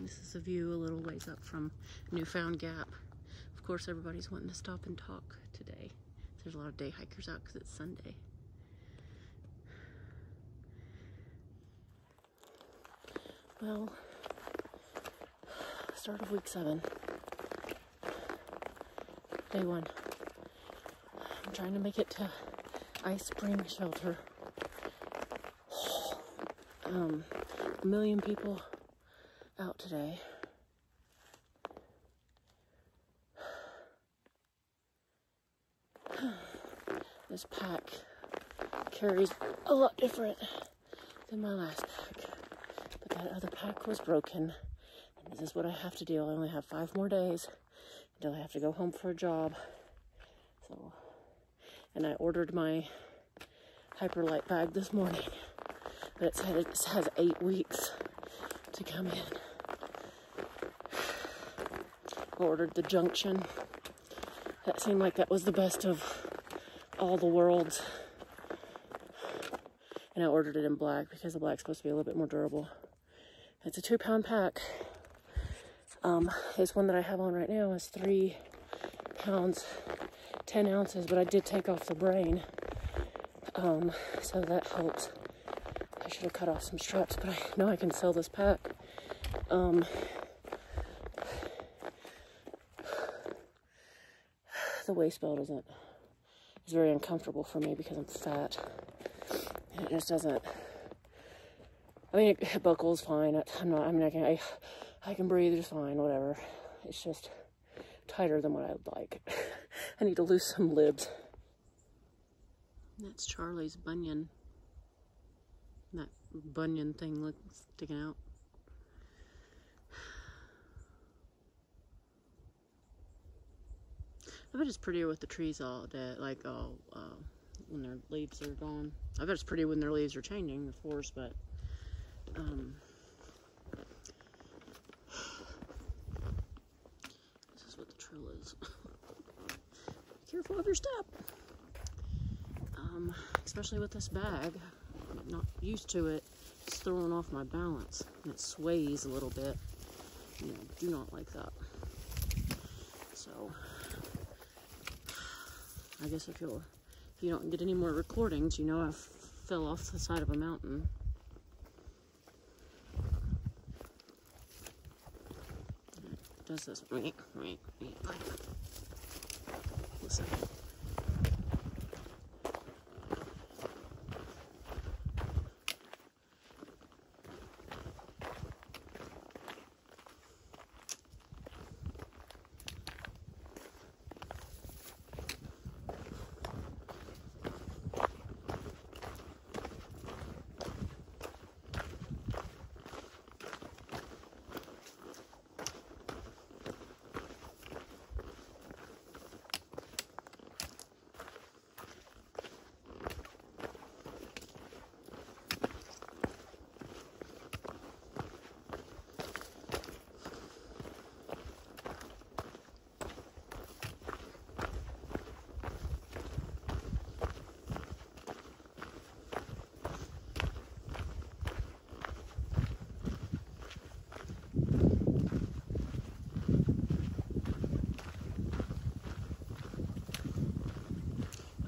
This is a view a little ways up from Newfound Gap. Of course, everybody's wanting to stop and talk today. There's a lot of day hikers out because it's Sunday. Well, start of week 7. Day 1. I'm trying to make it to Ice Spring Shelter. A million people out today. This pack carries a lot different than my last pack. But that other pack was broken. And this is what I have to do. I only have 5 more days until I have to go home for a job. So, and I ordered my hyperlight bag this morning. But it said it has 8 weeks to come in. I ordered the Junction. That seemed like that was the best of all the worlds. And I ordered it in black because the black's supposed to be a little bit more durable. It's a 2-pound pack. This one that I have on right now is 3 pounds, 10 ounces, but I did take off the brain. So that helps. I should have cut off some straps, but I know I can sell this pack. The waist belt is very uncomfortable for me because I'm fat. It just doesn't. I mean, it buckles fine. I can breathe just fine. Whatever. It's just tighter than what I would like. I need to lose some libs. That's Charlie's bunion. That bunion thing sticking out. I bet it's prettier with the trees all day, like when their leaves are gone. I bet it's pretty when their leaves are changing, of course, but this is what the trail is. Be careful of your step. Especially with this bag. I'm not used to it. It's throwing off my balance, and it sways a little bit. You know, do not like that. So I guess if you don't get any more recordings, you know I fell off the side of a mountain. It does this. Listen.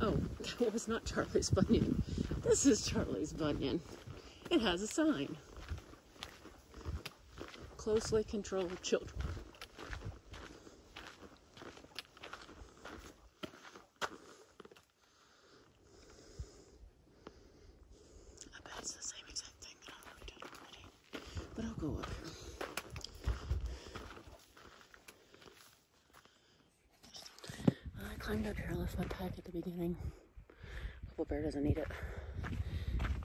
Oh, that was not Charlie's bunion. This is Charlie's bunion. It has a sign. Closely controlled children. I bet it's the same exact thing that I already did already. But I'll go up here. I climbed up here, I left my pack at the beginning. Purple Bear doesn't need it.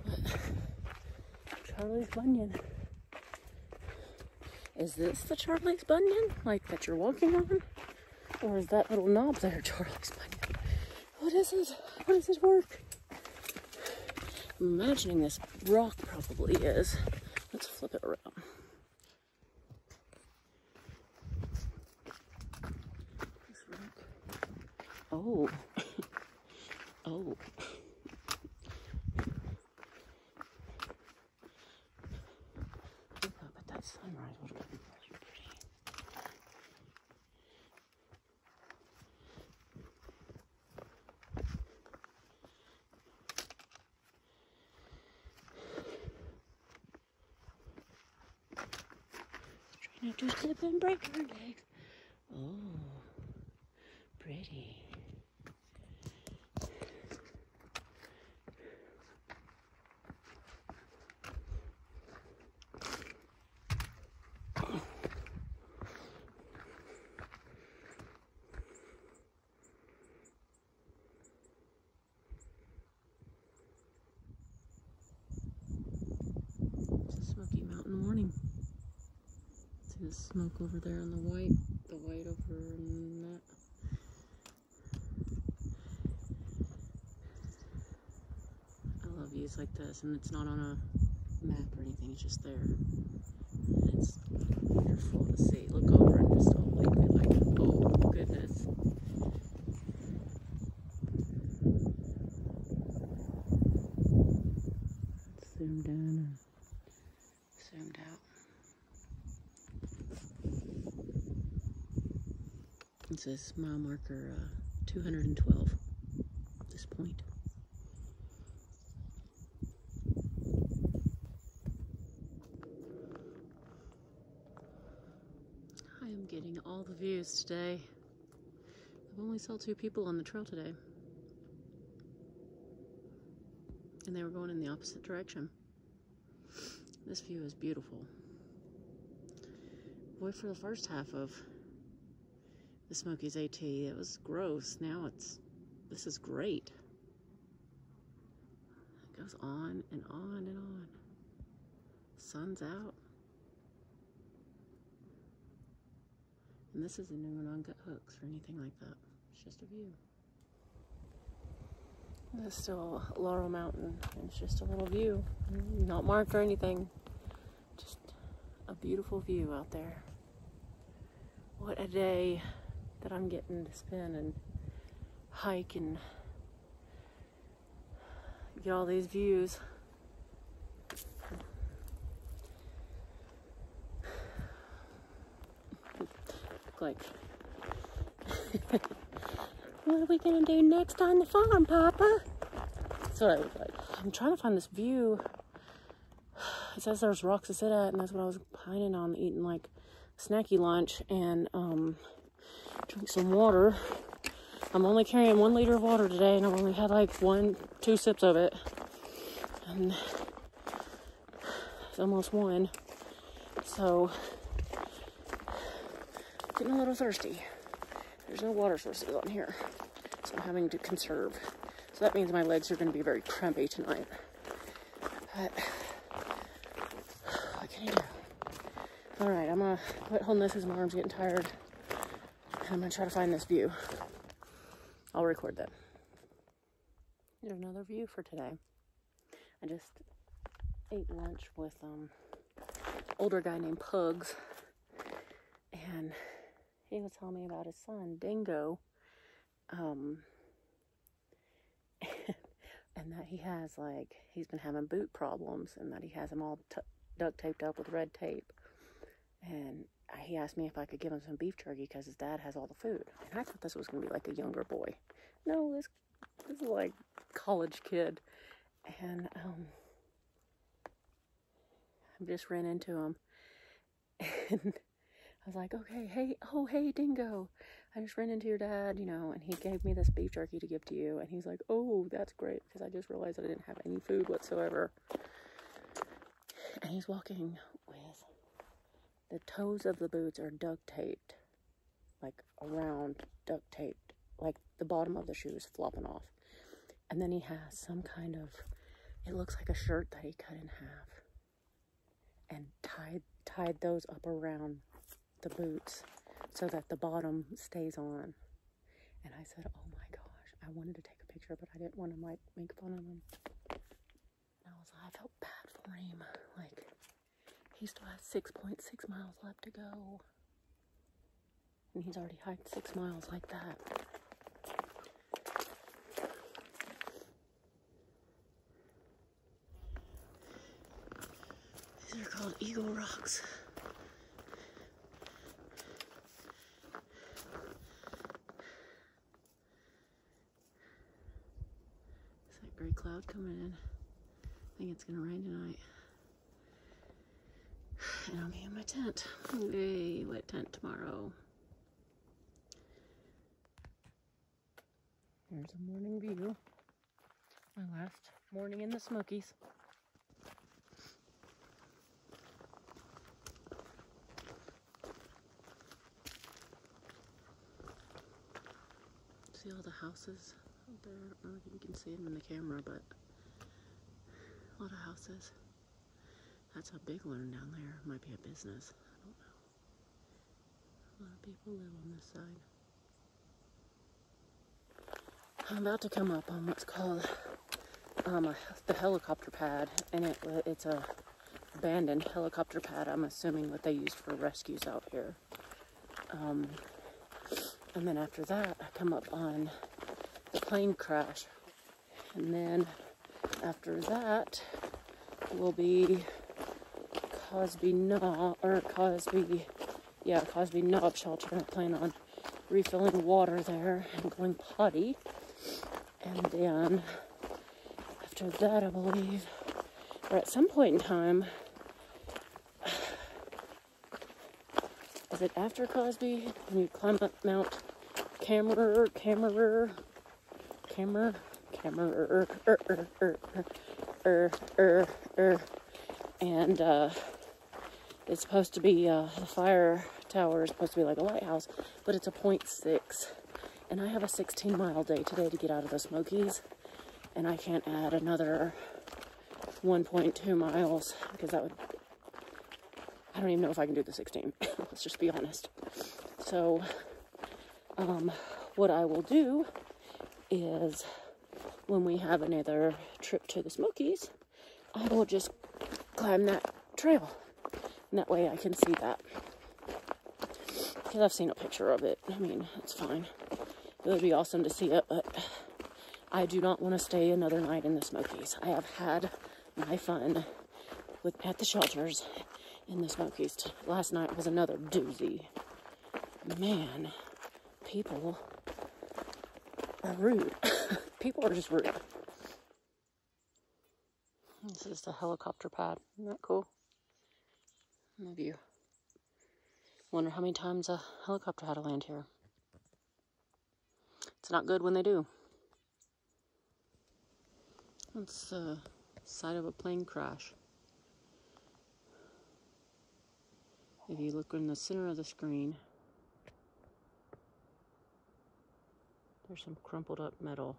But Charlie's bunion. Is this the Charlie's bunion? Like that you're walking on? Or is that little knob there Charlie's bunion? What is it? How does it work? I'm imagining this rock probably is. Let's flip it around. This rock. Oh. Oh. Look up at that sunrise. What a good impression. You're gonna have to slip and break your legs. Oh, pretty. Smoky Mountain morning. See the smoke over there on the white over in that. I love views like this, and it's not on a map or anything, it's just there. And it's wonderful to see. Look over and just all like, oh goodness. Zoomed in and zoomed out. It says mile marker 212 at this point. I am getting all the views today. I've only saw 2 people on the trail today. And they were going in the opposite direction. This view is beautiful. Boy, for the first half of the Smokies AT, it was gross. Now this is great. It goes on and on and on. Sun's out. And this isn't even on gut hooks or anything like that. It's just a view. This is still Laurel Mountain, and it's just a little view. Not marked or anything. Just a beautiful view out there. What a day that I'm getting to spend and hike and get all these views. Like, what are we gonna do next on the farm, Papa? That's what I look like. I'm trying to find this view. It says there's rocks to sit at, and that's what I was planning on eating, like snacky lunch and drink some water. I'm only carrying 1 liter of water today, and I've only had like 2 sips of it, and it's almost 1. So getting a little thirsty. There's no water sources on here, so I'm having to conserve. So that means my legs are going to be very crampy tonight. But what can you do? Alright, I'm going to quit holding this because my arm's getting tired. And I'm going to try to find this view. I'll record that. There's another view for today. I just ate lunch with older guy named Pugs. And he was telling me about his son, Dingo. And that he has, like, he's been having boot problems, and that he has them all duct taped up with red tape. And he asked me if I could give him some beef jerky because his dad has all the food. And I thought this was going to be like a younger boy. No, this is like college kid. And I just ran into him. And I was like, okay, hey, Dingo. I just ran into your dad, you know, and he gave me this beef jerky to give to you. And he's like, oh, that's great, because I just realized I didn't have any food whatsoever. And he's walking with the toes of the boots are duct taped, like around duct taped, like the bottom of the shoe is flopping off. And then he has some kind of, it looks like a shirt that he cut in half and tied those up around the boots so that the bottom stays on. And I said, oh my gosh, I wanted to take a picture, but I didn't want to, like, make fun of him. And I felt bad for him. Like, he still has 6.6 miles left to go. And he's already hiked 6 miles like that. These are called Eagle Rocks. Is that gray cloud coming in? I think it's gonna rain tonight. And I'll be in my tent. Yay, wet tent tomorrow. Here's a morning view. My last morning in the Smokies. See all the houses out there? I don't know if you can see them in the camera, but a lot of houses. That's a big one down there. Might be a business. I don't know. A lot of people live on this side. I'm about to come up on what's called the helicopter pad, and it's a abandoned helicopter pad. I'm assuming what they used for rescues out here. And then after that, I come up on the plane crash, and then after that will be Cosby Knob shelter. I plan on refilling water there and going potty. And then after that, I believe, or at some point in time, is it after Cosby? When you climb up Mount Camera, and it's supposed to be the fire tower is supposed to be like a lighthouse, but it's a 0.6, and I have a 16-mile day today to get out of the Smokies, and I can't add another 1.2 miles because that would, I don't even know if I can do the 16. Let's just be honest. So what I will do is when we have another trip to the Smokies, I will just climb that trail. And that way I can see that. Because I've seen a picture of it. I mean, it's fine. It would be awesome to see it, but I do not want to stay another night in the Smokies. I have had my fun at the shelters in the Smokies. Last night was another doozy. Man, people are rude. People are just rude. This is the helicopter pad. Isn't that cool? The view. Wonder how many times a helicopter had to land here. It's not good when they do. That's the side of a plane crash. If you look in the center of the screen, there's some crumpled up metal.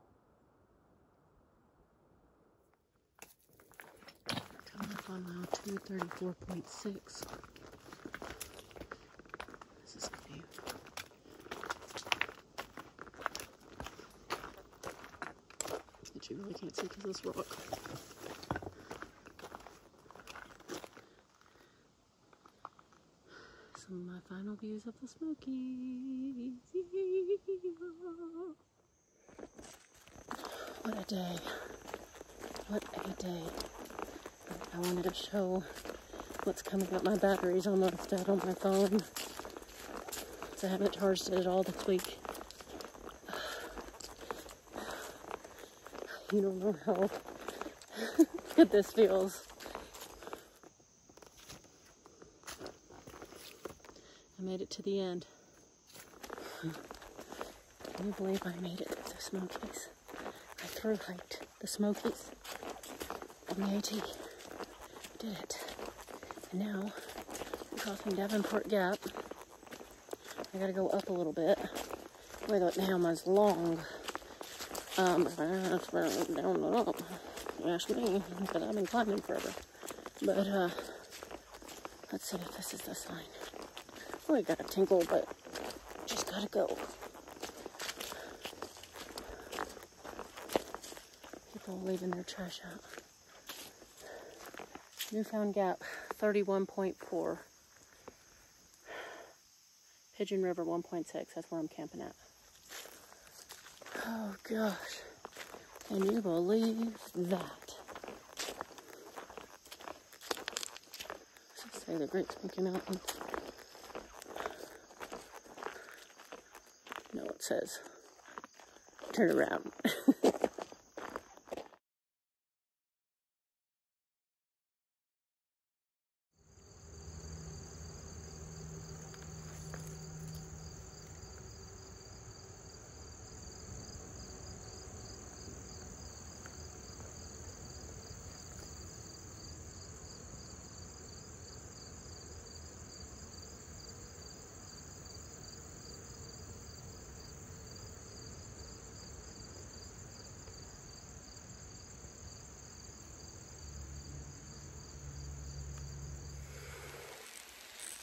Coming up on mile 234.6. This is the view. That you really can't see because of this rock. Some of my final views of the Smokies. What a day. What a day. I wanted to show what's coming up. My battery's almost dead on my phone, so I haven't charged it at all this week. You don't know how good this feels. I made it to the end. Can you believe I made it to the Smokies? I through hiked the Smokies on the AT. Did it. And now we're crossing Davenport Gap. I gotta go up a little bit. Boy, that damn is long. Down and up. Ask me, because I've been climbing forever. But let's see if this is the sign. Oh, I got a tinkle, but just gotta go. People leaving their trash out. Newfound Gap, 31.4. Pigeon River, 1.6. That's where I'm camping at. Oh, gosh. Can you believe that? Let's say the Great Smoky Mountains. No, it says, turn around.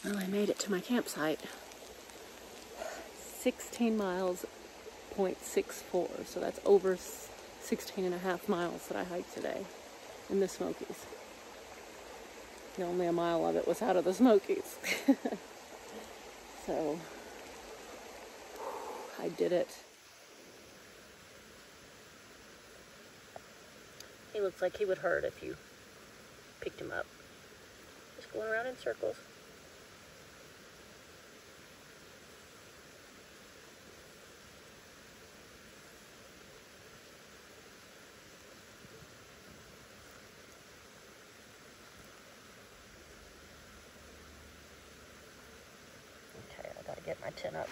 Well, I made it to my campsite. 16 miles, 0.64, so that's over 16 and a half miles that I hiked today in the Smokies. And only a mile of it was out of the Smokies. So, I did it. He looks like he would hurt if you picked him up. Just going around in circles. Okay, I gotta get my tin up.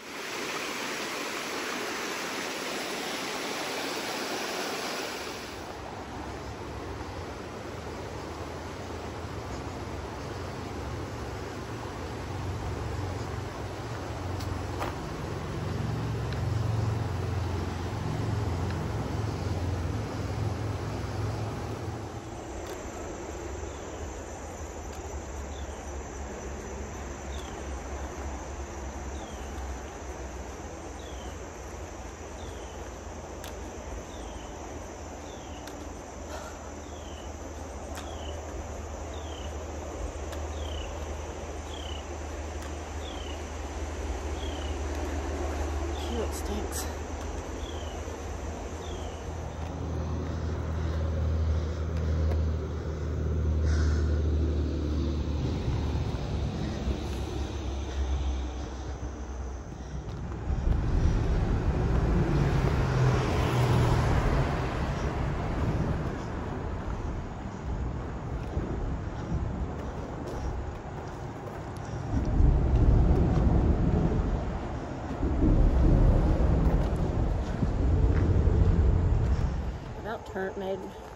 It stinks.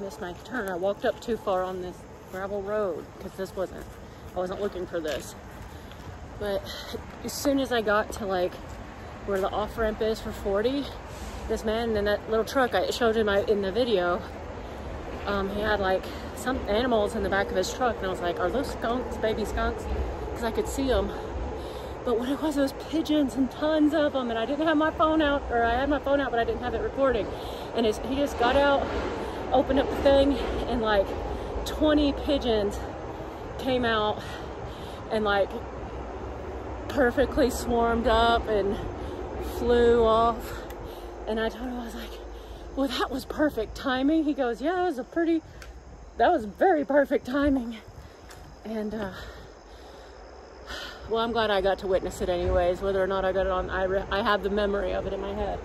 Missed my turn. I walked up too far on this gravel road because I wasn't looking for this. But as soon as I got to like where the off ramp is for 40, this man in that little truck I showed him in the video, he had like some animals in the back of his truck, and I was like, are those skunks, baby skunks? Because I could see them. But what it was pigeons and tons of them, and I didn't have my phone out, or I had my phone out, but I didn't have it recording. And he just got out, opened up the thing, and like 20 pigeons came out and like perfectly swarmed up and flew off. And I told him, I was like, well, that was perfect timing. He goes, yeah, that was very perfect timing. And well, I'm glad I got to witness it anyways, whether or not I got it on. I have the memory of it in my head.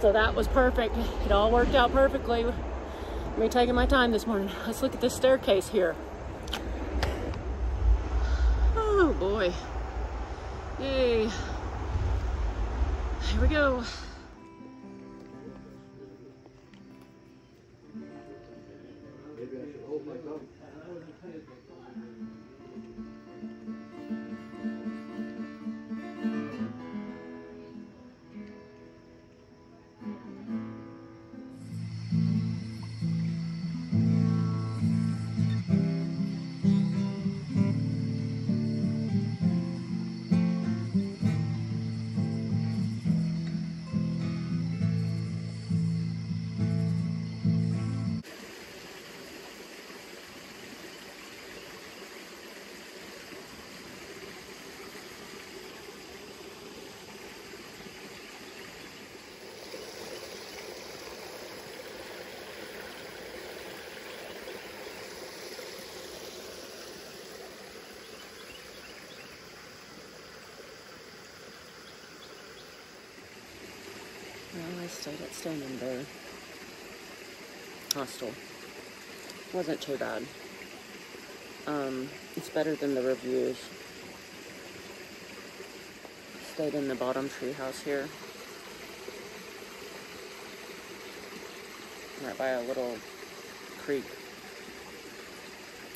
So that was perfect. It all worked out perfectly. Me taking my time this morning. Let's look at this staircase here. Oh boy. Yay. Here we go. Maybe I should hold my tongue. Well, I stayed at Standing Bear Hostel. Wasn't too bad. It's better than the reviews. Stayed in the bottom tree house here. Right by a little creek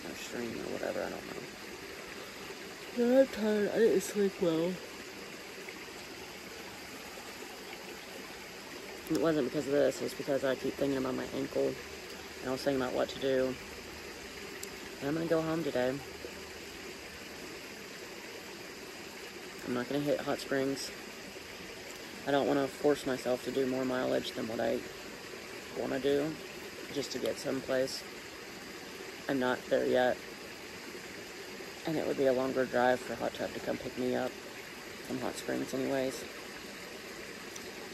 or stream or whatever, I don't know. Yeah, I'm tired. I didn't sleep well. It wasn't because of this, it's because I keep thinking about my ankle. And I was thinking about what to do. And I'm gonna go home today. I'm not going to hit hot springs. I don't want to force myself to do more mileage than what I want to do just to get someplace. I'm not there yet. And it would be a longer drive for Hot Tub to come pick me up from Hot Springs anyways.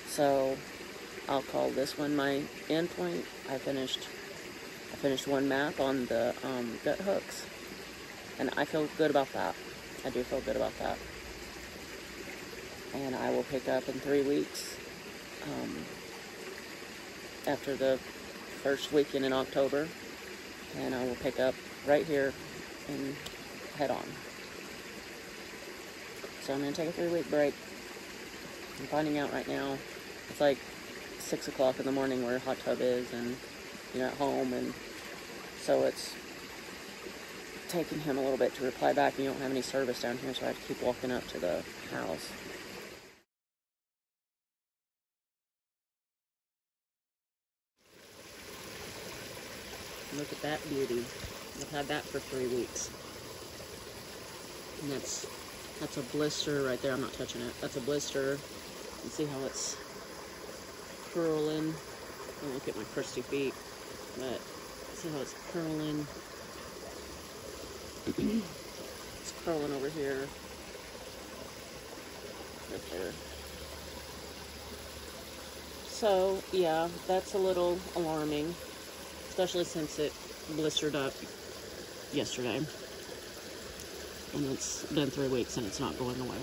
So I'll call this one my end point. I finished one map on the gut hooks, and I feel good about that. I do feel good about that. And I will pick up in 3 weeks after the first weekend in October, and I will pick up right here and head on. So I'm going to take a 3-week break. I'm finding out right now it's like 6 o'clock in the morning where Hot Tub is, and you're at home, and so it's taking him a little bit to reply back, and you don't have any service down here, so I have to keep walking up to the house. Look at that beauty. I've had that for 3 weeks. And that's a blister right there. I'm not touching it. That's a blister. You can see how it's curling. Don't look at my crusty feet. But see how it's curling. It's curling over here. Right there. So, yeah, that's a little alarming. Especially since it blistered up yesterday. And it's been 3 weeks and it's not going away.